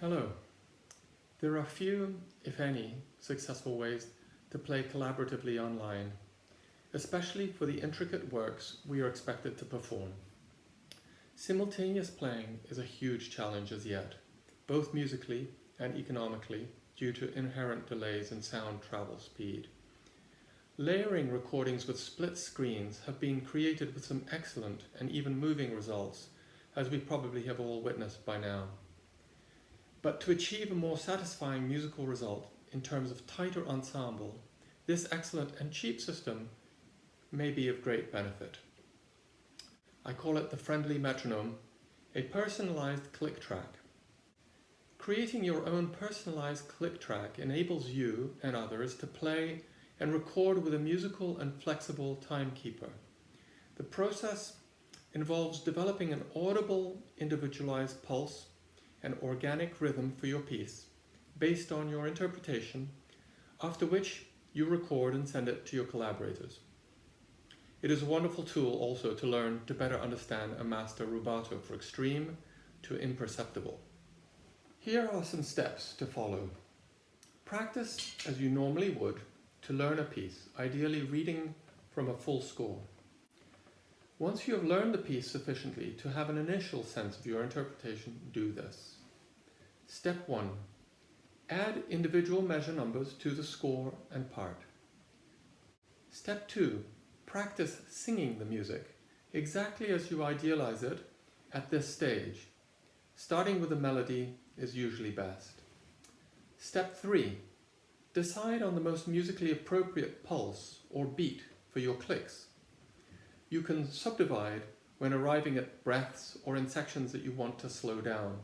Hello. There are few, if any, successful ways to play collaboratively online, especially for the intricate works we are expected to perform. Simultaneous playing is a huge challenge as yet, both musically and economically due to inherent delays in sound travel speed. Layering recordings with split screens have been created with some excellent and even moving results, as we probably have all witnessed by now. But to achieve a more satisfying musical result in terms of tighter ensemble, this excellent and cheap system may be of great benefit. I call it the friendly metronome, a personalized click track. Creating your own personalized click track enables you and others to play and record with a musical and flexible timekeeper. The process involves developing an audible, individualized pulse and organic rhythm for your piece, based on your interpretation, after which you record and send it to your collaborators. It is a wonderful tool also to learn to better understand a master rubato for extreme to imperceptible. Here are some steps to follow. Practice as you normally would to learn a piece, ideally reading from a full score. Once you have learned the piece sufficiently to have an initial sense of your interpretation, do this. Step 1. Add individual measure numbers to the score and part. Step 2. Practice singing the music, exactly as you idealize it at this stage. Starting with a melody is usually best. Step 3. Decide on the most musically appropriate pulse or beat for your clicks. You can subdivide when arriving at breaths or in sections that you want to slow down.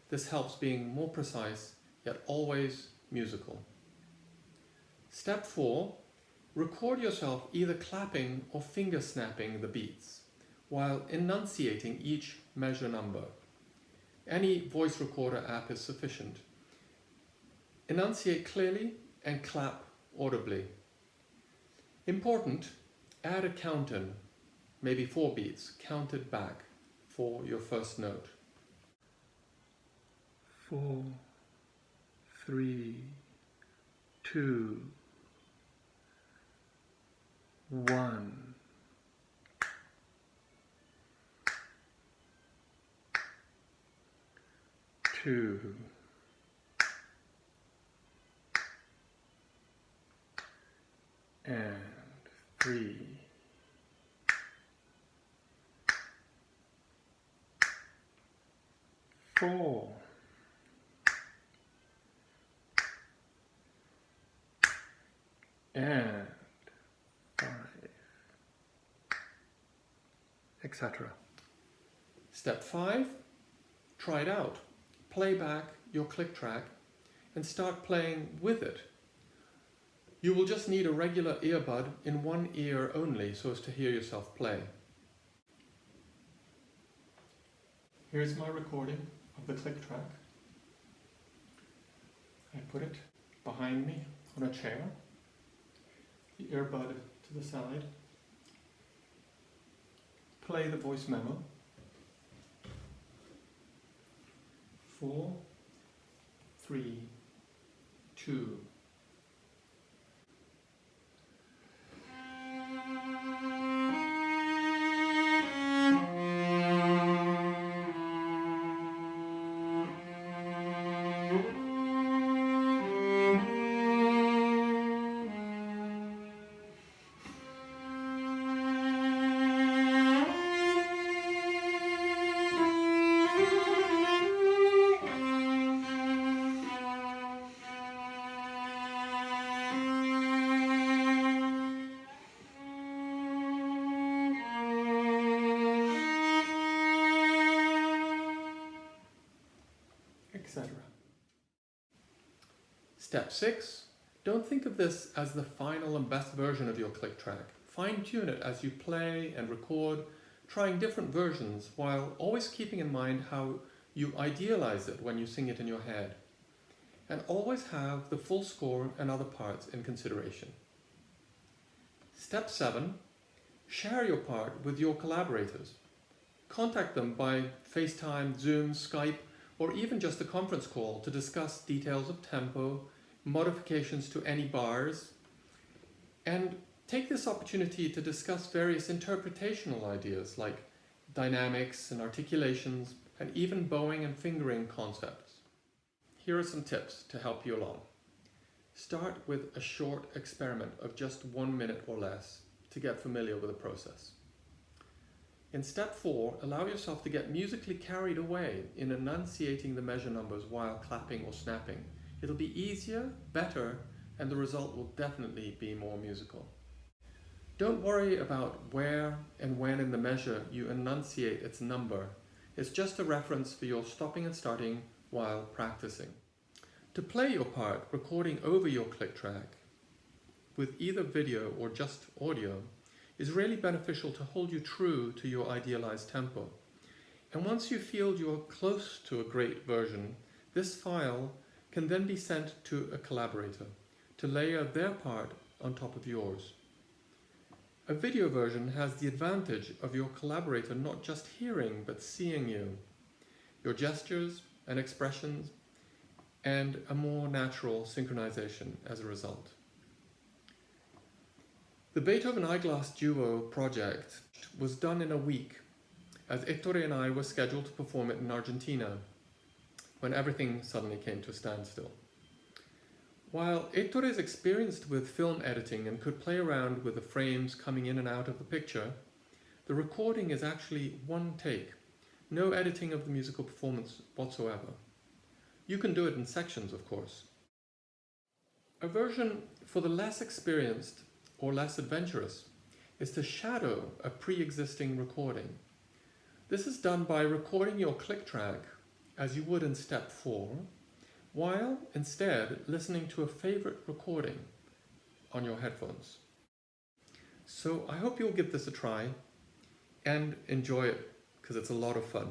This helps being more precise, yet always musical. Step 4. Record yourself either clapping or finger snapping the beats, while enunciating each measure number. Any voice recorder app is sufficient. Enunciate clearly and clap audibly. Important, add a count-in, maybe 4 beats, counted back for your first note. 4, 3, 2, 1. Two, 3, 4, and 5, etc. Step 5. Try it out. Play back your click track and start playing with it. You will just need a regular earbud in one ear only so as to hear yourself play. Here's my recording of the click track. I put it behind me on a chair, the earbud to the side. Play the voice memo. 4, 3, 2. Etc. Step 6. Don't think of this as the final and best version of your click track. Fine-tune it as you play and record, trying different versions while always keeping in mind how you idealize it when you sing it in your head. And always have the full score and other parts in consideration. Step 7. Share your part with your collaborators. Contact them by FaceTime, Zoom, Skype, or even just a conference call to discuss details of tempo, modifications to any bars, and take this opportunity to discuss various interpretational ideas like dynamics and articulations, and even bowing and fingering concepts. Here are some tips to help you along. Start with a short experiment of just 1 minute or less to get familiar with the process. In step 4, allow yourself to get musically carried away in enunciating the measure numbers while clapping or snapping. It'll be easier, better, and the result will definitely be more musical. Don't worry about where and when in the measure you enunciate its number. It's just a reference for your stopping and starting while practicing. To play your part, recording over your click track with either video or just audio is really beneficial to hold you true to your idealized tempo. And once you feel you're close to a great version, this file can then be sent to a collaborator to layer their part on top of yours. A video version has the advantage of your collaborator not just hearing but seeing you, your gestures and expressions, and a more natural synchronization as a result. The Beethoven Eyeglass Duo project was done in a week, as Ettore and I were scheduled to perform it in Argentina, when everything suddenly came to a standstill. While Ettore is experienced with film editing and could play around with the frames coming in and out of the picture, the recording is actually one take, no editing of the musical performance whatsoever. You can do it in sections, of course. A version for the less experienced or less adventurous is to shadow a pre-existing recording. This is done by recording your click track as you would in step 4, while instead listening to a favorite recording on your headphones. So I hope you'll give this a try and enjoy it, because it's a lot of fun.